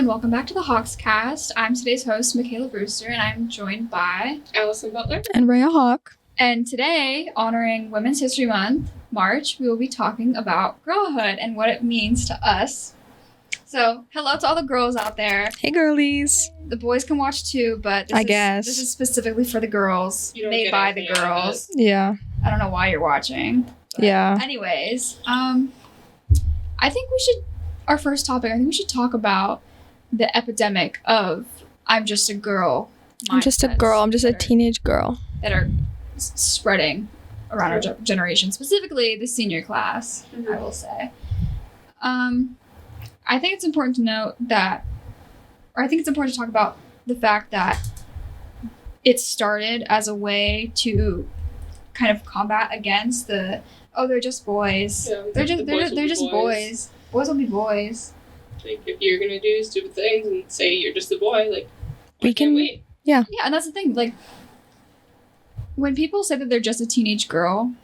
welcome back to the HAWKS cast. I'm today's host, Makayla Brewster, and I'm joined by Alison Butler and Rayia Hawk. And today, honoring Women's History Month, March, we will be talking about girlhood and what it means to us. So, hello to all the girls out there. Hey, girlies. The boys can watch too, but this is specifically for the girls, made by the girls. Yeah. I don't know why you're watching. Yeah. Anyways, I think our first topic, I think we should talk about the epidemic of I'm just a girl. I'm just a girl. I'm just a teenage girl. That are spreading around our generation, specifically the senior class, I will say. I think it's important to note that, or I think it's important to talk about the fact that it started as a way to kind of combat against they're just boys. Yeah, they're just boys. Boys will be boys. Like, if you're gonna do stupid things and say you're just a boy, like, we can wait. Yeah. Yeah, and that's the thing. Like, when people say that they're just a teenage girl,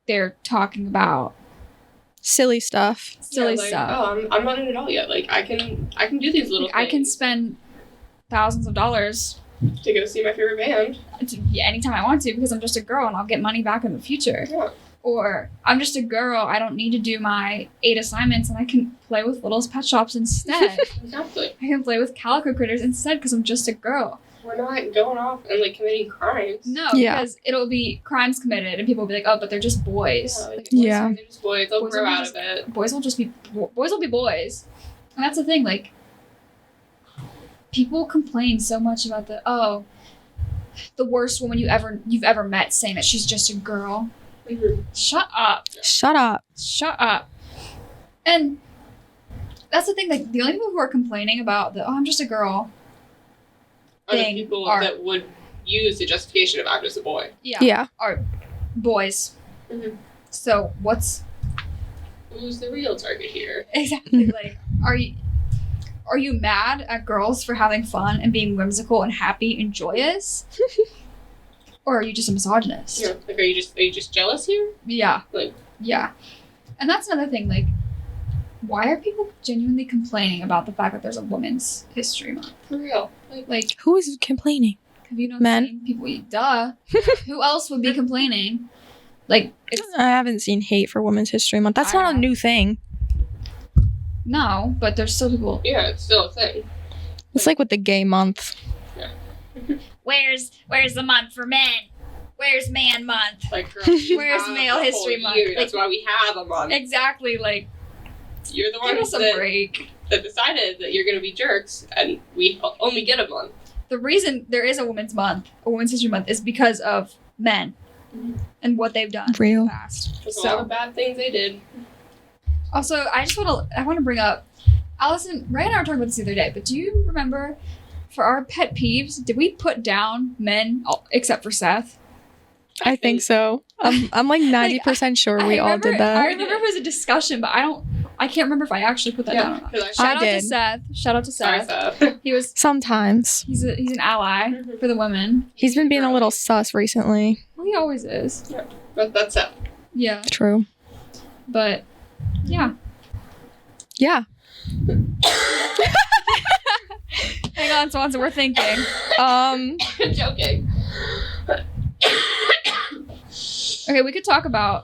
they're talking about silly stuff. Oh, I'm not an adult yet. Like, I can do these little things. I can spend thousands of dollars to go see my favorite band anytime I want to because I'm just a girl and I'll get money back in the future. Yeah. Or I'm just a girl, I don't need to do my 8 assignments and I can play with Little's Pet Shops instead. Exactly. I can play with Calico Critters instead because I'm just a girl. We're not going off and, like, committing crimes. No, because it'll be crimes committed and people will be like, oh, but they're just boys. Yeah, they're just boys. They'll grow out of it. Boys will be boys. And that's the thing, like, people complain so much about the worst woman you've ever met saying that she's just a girl. Mm-hmm. Shut up. Shut up. And that's the thing, like, the only people who are complaining about I'm just a girl are the people that would use the justification of I'm just a boy. Yeah. Are boys. Mm-hmm. So who's the real target here? Exactly. Like, are you mad at girls for having fun and being whimsical and happy and joyous? Or are you just a misogynist? Yeah. Like, are you just jealous here? Yeah. Like, yeah. And that's another thing, like, why are people genuinely complaining about the fact that there's a Women's History Month? For real. Like who is complaining? Have you not Men? seen people duh. Who else would be complaining? Like, I haven't seen hate for Women's History Month. That's not a new thing. No, but there's still people. Yeah, it's still a thing. It's like with the gay month. Yeah. Where's the month for men? Where's man month? Like, girl, where's male history month? Like, that's why we have a month. Exactly. Like, you're the one that decided that you're going to be jerks, and we only get a month. The reason there is a Women's History Month, is because of men and what they've done in the past. All the bad things they did. Also, I want to bring up, Alison, Ray and I were talking about this the other day, but do you remember, for our pet peeves, did we put down men except for Seth? I think so. I'm like 90% sure we all did that. I remember it was a discussion, but I can't remember if I actually put that down or not. Shout out to Seth. Sorry, Seth. He was sometimes. He's an ally for the women. He's been being a little sus recently. Well, he always is. Yeah, but that's Seth. Yeah. True. But yeah. Yeah. Hang on, Swanson, we're thinking. Joking. Okay, we could talk about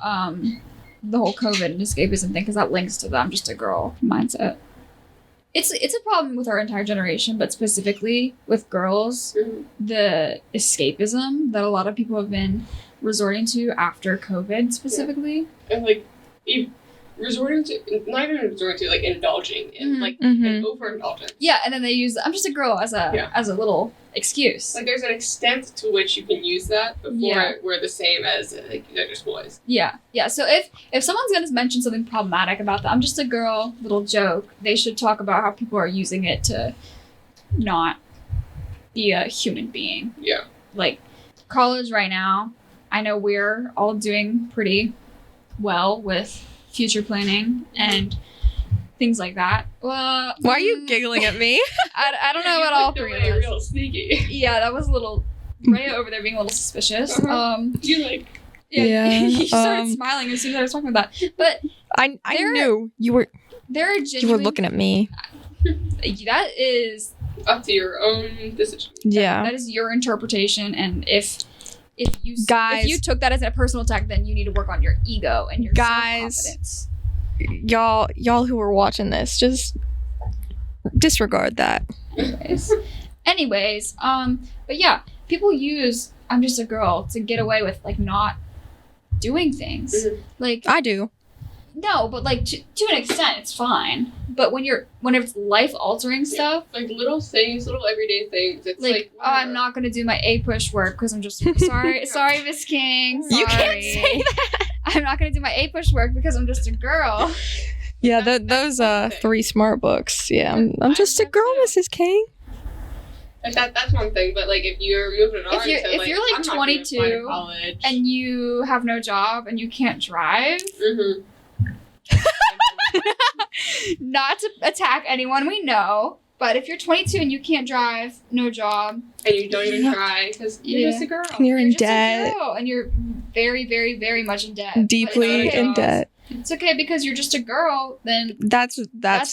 the whole COVID and escapism thing because that links to the I'm just a girl mindset. It's a problem with our entire generation, but specifically with girls, the escapism that a lot of people have been resorting to after COVID specifically. Yeah. And like not even resorting to, like, indulging in like an overindulgence. Yeah, and then they use I'm just a girl as a little excuse. Like, there's an extent to which you can use that before we're the same as, like, they're just boys. Yeah. So if someone's gonna mention something problematic about the I'm just a girl little joke, they should talk about how people are using it to not be a human being. Yeah. Like, college right now, I know we're all doing pretty well with future planning and things like that. Well, why are you giggling at me? I don't know about all three of us. Real sneaky. Yeah, that was a little Rayia over there being a little suspicious. You like? Yeah. He started smiling as soon as I was talking about that. But I knew you were. There are you were looking at me. that is up to your own decision. Yeah. That is your interpretation, and if Guys, you took that as a personal attack, then you need to work on your ego and your self-confidence. Y'all who are watching this, just disregard that. Anyways, but yeah, people use "I'm just a girl" to get away with like not doing things. Mm-hmm. Like I do. No, but like to an extent, it's fine. But when it's life altering stuff, like little things, little everyday things, it's like oh, I'm not gonna do my A-push work because I'm just sorry, sorry, Miss King. Sorry. You can't say that. I'm not gonna do my A-push work because I'm just a girl. Yeah, those 3 smart books. Yeah, I'm just a girl, Mrs. King. Like that's one thing, but like if you're moving on, if you're like 22 and you have no job and you can't drive. Mm-hmm. Not to attack anyone we know, but if you're 22 and you can't drive, no job, and you don't even try because you're just a girl, you're in just debt, a girl, and you're very, very, very much in debt, deeply in debt. It's okay because you're just a girl. Then that's a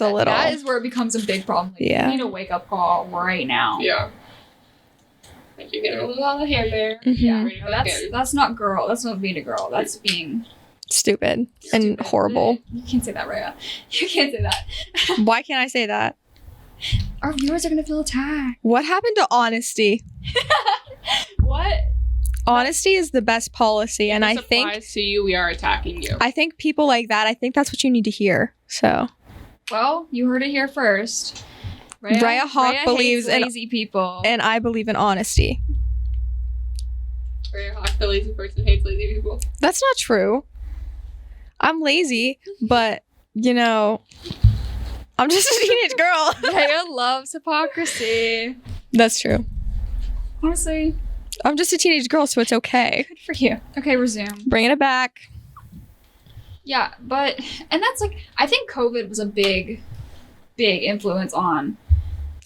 little. That is where it becomes a big problem. Like, yeah, you need a wake up call right now. Yeah. Like you're getting a little out of hand there. Mm-hmm. Yeah, no, that's not girl. That's not being a girl. That's being stupid and horrible. You can't say that, Rayia. You can't say that. Why can't I say that? Our viewers are gonna feel attacked. What happened to honesty? What? Honesty is the best policy, and I think applies to you, we are attacking you. I think people like that. I think that's what you need to hear. So, well, you heard it here first. Rayia Hawk believes in lazy people, and I believe in honesty. Rayia Hawk, the lazy person, hates lazy people. That's not true. I'm lazy, but I'm just a teenage girl. Rayia loves hypocrisy. That's true. Honestly, I'm just a teenage girl, so it's okay. Good for you. Okay, resume. Bringing it back. Yeah, and that's like, I think COVID was a big, big influence on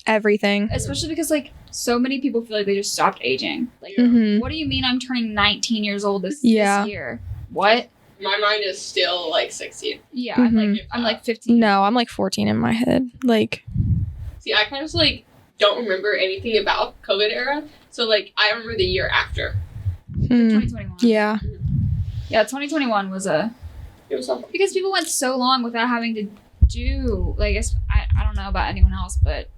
everything. Especially because like so many people feel like they just stopped aging. Like, what do you mean I'm turning 19 years old this year? What? My mind is still like 16. Yeah, I'm like 15. No, I'm like 14 in my head. Like, see, I kind of like don't remember anything about COVID era. So like I remember the year after. 2021. Yeah. Yeah, 2021 was it was something. Because people went so long without having to do, like, I don't know about anyone else, but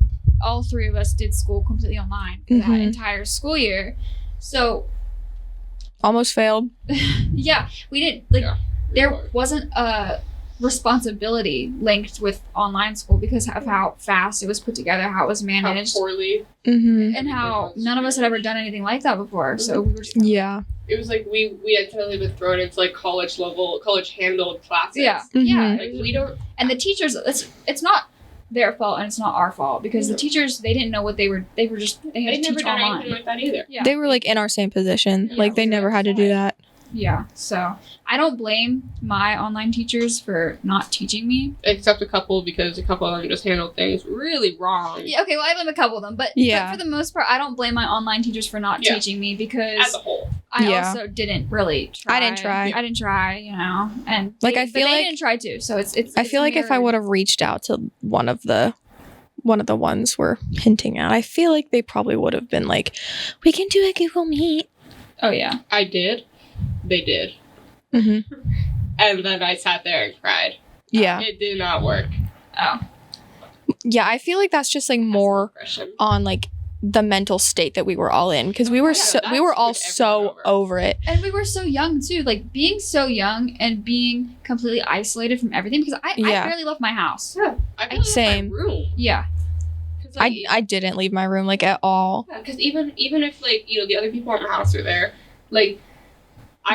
all 3 of us did school completely online for that entire school year. So almost failed. Yeah, we didn't there wasn't a responsibility linked with online school because of how fast it was put together, how it was managed, how poorly, and how none of us had ever done anything like that before. So we were just it was like we had totally been thrown into like college handled classes. Yeah, like we don't. And the teachers, it's not their fault and it's not our fault because the teachers, they didn't know what they were. They had to never teach done online. anything like that either. Yeah. They were like in our same position. Like they never had to do that. Yeah, so I don't blame my online teachers for not teaching me. Except a couple, because a couple of them just handled things really wrong. Yeah, okay, well, I blame a couple of them, but for the most part, I don't blame my online teachers for not teaching me because as a whole, I also didn't really try. I didn't try, and like I feel they like didn't try to. So it's I feel like if I would have reached out to one of the ones we're hinting at, I feel like they probably would have been like, we can do a Google Meet. Oh yeah, I did. They did. Mm-hmm. And then I sat there and cried. Yeah. It did not work. Oh. Yeah, I feel like that's just like more on like the mental state that we were all in because we were all so over it. And we were so young too, like being so young and being completely isolated from everything because I barely left my house. Yeah. I same. My room. Yeah. Like, I didn't leave my room like at all. Yeah, because even if like the other people in my house are there, like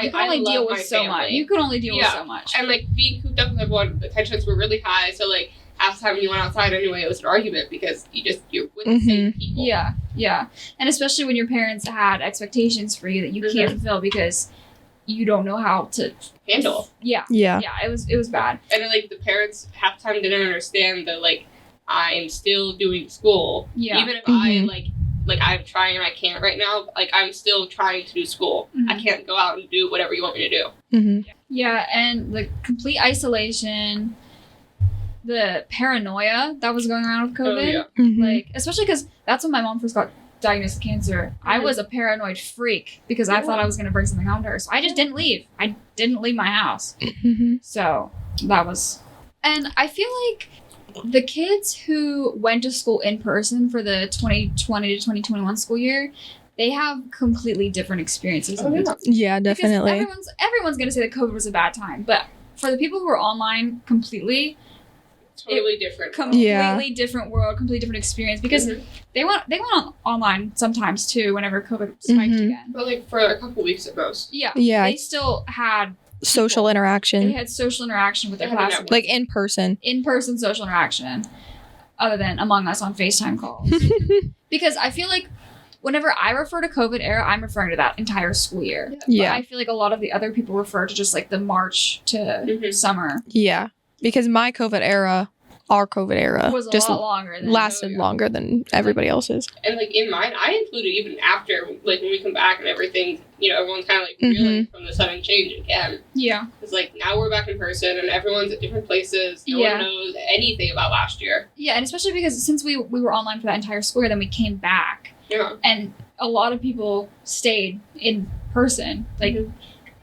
you can only deal with so much. You can only deal with so much. And like being cooped up with everyone, the tensions were really high. So like half the time you went outside anyway, it was an argument because you're with the same people. Yeah, yeah. And especially when your parents had expectations for you that you can't fulfill because you don't know how to handle. Yeah. It was bad. And then like the parents half the time didn't understand that like I am still doing school. Yeah. Even if I like I'm trying and I can't right now, like I'm still trying to do school. I can't go out and do whatever you want me to do. Mm-hmm. Yeah, and the complete isolation, the paranoia that was going around with COVID. Oh, yeah. Mhm. Like, especially because that's when my mom first got diagnosed with cancer. I was a paranoid freak because I thought I was going to bring something home to her. So I just didn't leave. I didn't leave my house. Mhm. So that was... And I feel like the kids who went to school in person for the 2020 to 2021 school year, they have completely different experiences. Oh, yeah. Yeah, Because definitely. everyone's going to say that COVID was a bad time. But for the people who were online completely... Totally different. Completely different world, completely different experience because they went online sometimes too whenever COVID spiked again. But like for a couple weeks at most. Yeah. Yeah. They still had Social people. interaction. They had social interaction with their They had a classmates. Like in person. In-person social interaction other than Among Us on FaceTime calls. Because I feel like whenever I refer to COVID era, I'm referring to that entire school year. Yeah. But I feel like a lot of the other people refer to just like the March to summer. Yeah. Because my COVID era, our COVID era, Was a just lot longer than lasted longer than everybody else's. And like in mine, I included even after, like when we come back and everything, you know, everyone's kind of like reeling from the sudden change again. Yeah. It's like now we're back in person and everyone's at different places. No Yeah. one knows anything about last year. Yeah, and especially because since we were online for that entire school year, then we came back. Yeah. And a lot of people stayed in person. Like,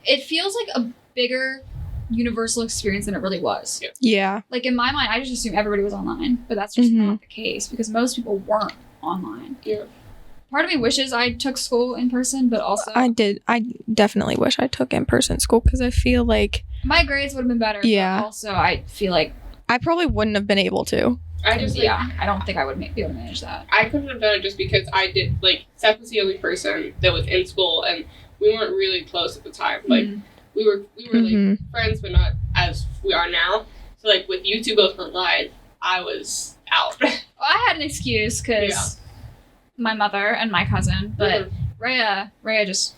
it feels like a bigger universal experience than it really was. Yeah. Yeah. Like, in my mind, I just assumed everybody was online, but that's just not the case because most people weren't online. Yeah. Part of me wishes I took school in person, but also I definitely wish I took in-person school because I feel like my grades would have been better. Yeah. But also, I feel like, I probably wouldn't have been able to. I just like, I don't think I would be able to manage that. I couldn't have done it just because I did, like, Seth was the only person that was in school and we weren't really close at the time. Like, we were like friends, but not as we are now. So like with you two both online, I was out. Well, I had an excuse because my mother and my cousin, but Rayia just...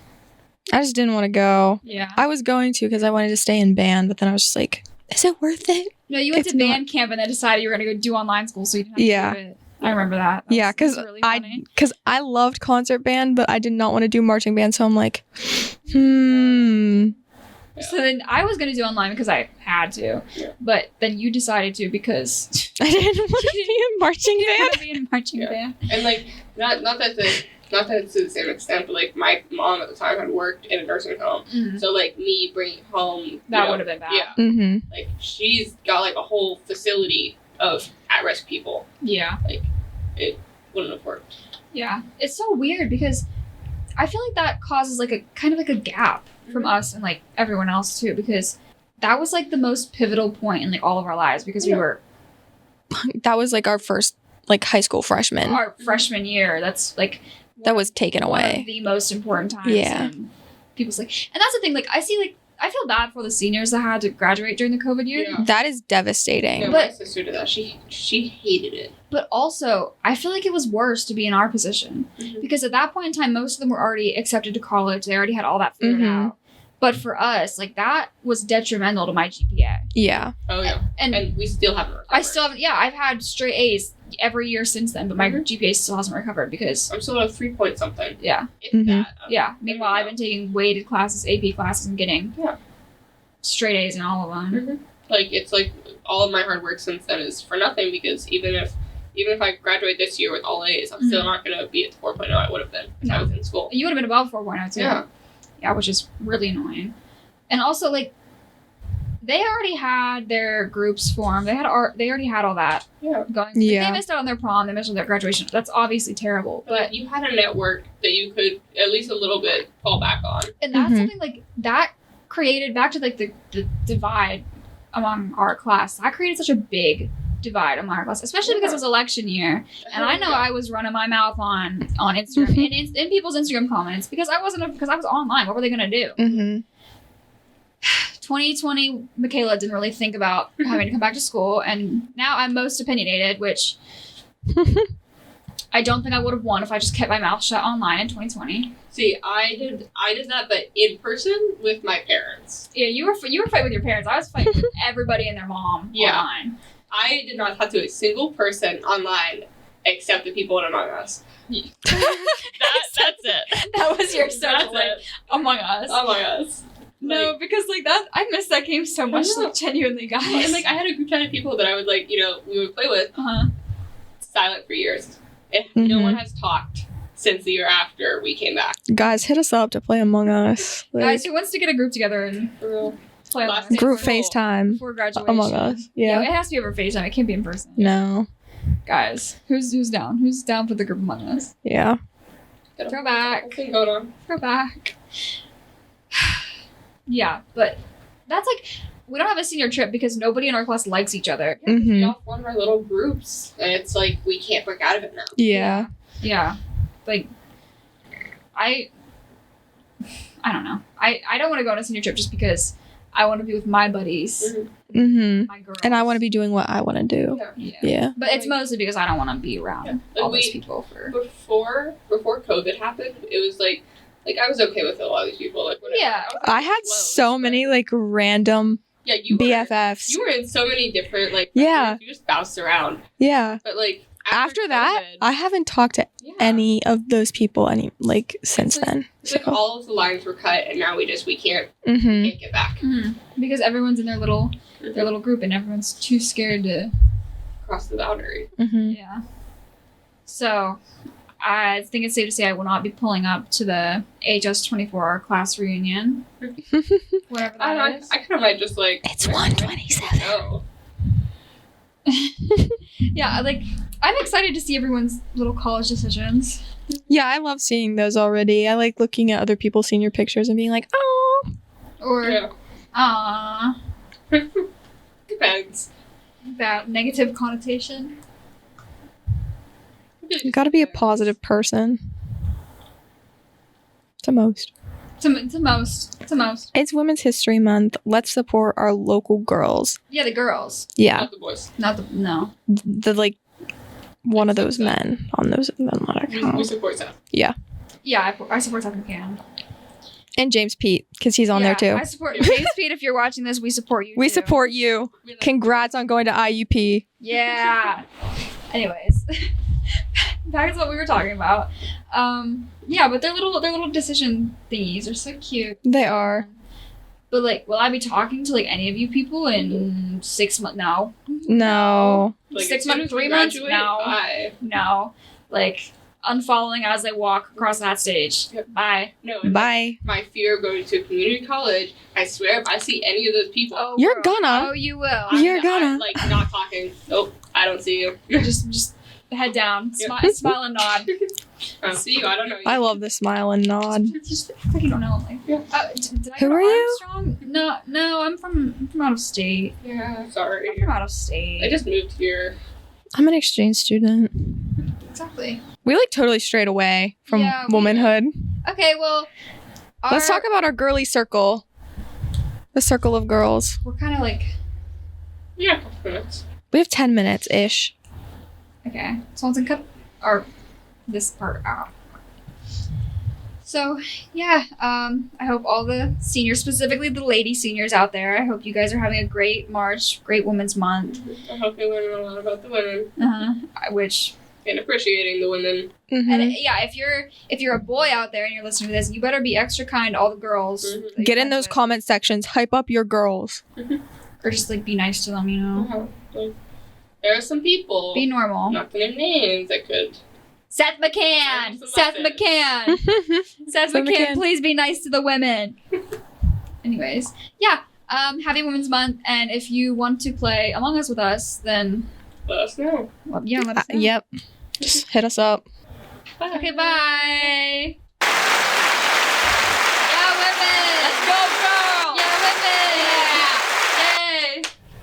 I just didn't want to go. Yeah. I was going to because I wanted to stay in band, but then I was just like, is it worth it? No, you went It's to band camp and then decided you were going to go do online school so you didn't have to do it. I remember that. Yeah, because really funny. I loved concert band, but I did not want to do marching band, so I'm like, So then I was going to do online because I had to, but then you decided to because I didn't want to be in marching you didn't want to band. be in marching band. And like not that it's to the same extent, but like my mom at the time had worked in a nursing home, so like me bringing home That would have been bad. Yeah, like she's got like a whole facility of at-risk people. Yeah, like it wouldn't have worked. Yeah, it's so weird because I feel like that causes like a kind of like a gap from us and like everyone else too, because that was like the most pivotal point in like all of our lives because we were That was like our first like high school freshman. our freshman year. That's like That was taken one away. of the most important times. Yeah. And people's like, and that's the thing. Like I see, like I feel bad for the seniors that had to graduate during the COVID year. Yeah. That is devastating. Yeah, But- my sister did that. She hated it. But also, I feel like it was worse to be in our position because at that point in time, most of them were already accepted to college. They already had all that figured out. But for us, like that was detrimental to my GPA. Yeah. Oh yeah, and we still haven't recovered. I still haven't. Yeah, I've had straight A's every year since then, but my GPA still hasn't recovered because I'm still at 3 point something. yeah, If that. yeah. Meanwhile, I've been taking weighted classes, AP classes, and getting straight A's in all of them. Like it's like all of my hard work since then is for nothing because even if I graduate this year with all A's, I'm still not gonna be at the 4.0 I would have been if I was in school. You would have been above 4.0 too. Yeah, which is really annoying. And also, like, they already had their groups formed. They already had all that going. Like, they missed out on their prom. They missed out on their graduation. That's obviously terrible. But you had a network that you could at least a little bit fall back on. And that's something, like, that created, back to, like, the divide among our class. That created such a big divide among our class, especially because it was election year. And I know I was running my mouth on Instagram, in people's Instagram comments, because I was online. What were they going to do? 2020, Makayla didn't really think about having to come back to school, and now I'm most opinionated, which I don't think I would have won if I just kept my mouth shut online in 2020. See, I did that, but in person with my parents. Yeah, you were fighting with your parents. I was fighting with everybody and their mom online. I did not talk to a single person online except the people in Among Us. That's it. That was your social life. Among Us. Among Us. No, because like that, I miss that game so much. Like, genuinely, guys. And like I had a group chat of people that I would like, we would play with. Silent for years, and no one has talked since the year after we came back. Guys, hit us up to play Among Us. Like, Guys, who wants to get a group together and play Among Us? group FaceTime Before graduation. Among Us. Yeah. It has to be over FaceTime. It can't be in person. No. Guys, who's down? Who's down for the group Among Us? Yeah. Throwback. Going on. Throwback. Yeah, but that's like, we don't have a senior trip because nobody in our class likes each other. Yeah, we all formed our little groups, and it's like we can't break out of it now. Yeah. Yeah. Like, I don't know. I don't want to go on a senior trip just because I want to be with my buddies, my girls. And I want to be doing what I want to do. Yeah. But it's mostly because I don't want to be around all those people. Before COVID happened, it was like I was okay with a lot of these people. Like, whatever. Yeah. I had so many like random BFFs. You were in so many different like yeah. You just bounced around. Yeah. But like after that, I haven't talked to any of those people since then. It's like all of the lines were cut, and now we can't get back because everyone's in their little group, and everyone's too scared to cross the boundary. Yeah. So, I think it's safe to say I will not be pulling up to the AHS-24 class reunion. Whatever that is. I kind of might just like. It's 1:27. Yeah, like I'm excited to see everyone's little college decisions. Yeah, I love seeing those already. I like looking at other people's senior pictures and being like, oh. Or, ah. Depends. That negative connotation. You gotta be a positive person. To most. To most. It's Women's History Month. Let's support our local girls. Yeah, the girls. Yeah. Not the boys. No. The like one of those men on those account. We support that. Yeah. Yeah, I support Seth McCann. And James Pete, because he's on there too. I support James Pete. If you're watching this, we support you. We support you. Congrats on going to IUP. Yeah. Anyways, back to what we were talking about. Yeah, but their little decision thingies are so cute. They are. But like, will I be talking to like any of you people in 6 months? No. No. Like, 6 months, 3 months? No. No. Like, unfollowing as I walk across that stage. Yep. Bye. No. Bye. My fear of going to a community college, I swear, if I see any of those people, you're gonna. Oh, you will. I'm like not talking. Nope, I don't see you. just head down, smile and nod. I don't see you. I don't know you. I love the smile and nod. Just like you don't know. Like, yeah. Did I Who go to are you? Armstrong? No, I'm from out of state. Yeah, sorry. I'm from out of state. I just moved here. I'm an exchange student. Exactly. We like totally strayed away from womanhood. Okay, well, let's talk about our girly circle. The circle of girls. We're kind of like. Yeah, a couple minutes. We have 10 minutes ish. Okay, so let's cut this part out. So, yeah, I hope all the seniors, specifically the lady seniors out there, I hope you guys are having a great March, great Women's Month. I hope you're learning a lot about the women. Which... And appreciating the women. And yeah, if you're a boy out there and you're listening to this, you better be extra kind to all the girls. Get in those comment sections. Hype up your girls. Or just, like, be nice to them, you know? Like, there are some people. Be normal. Not to name names that could... Seth McCann! Seth McCann! Seth McCann, please be nice to the women. Anyways, yeah. Happy Women's Month, and if you want to play Among Us with us, then... Let us know. Well, yeah, let us know. Yep. Just hit us up. Bye. Okay, bye!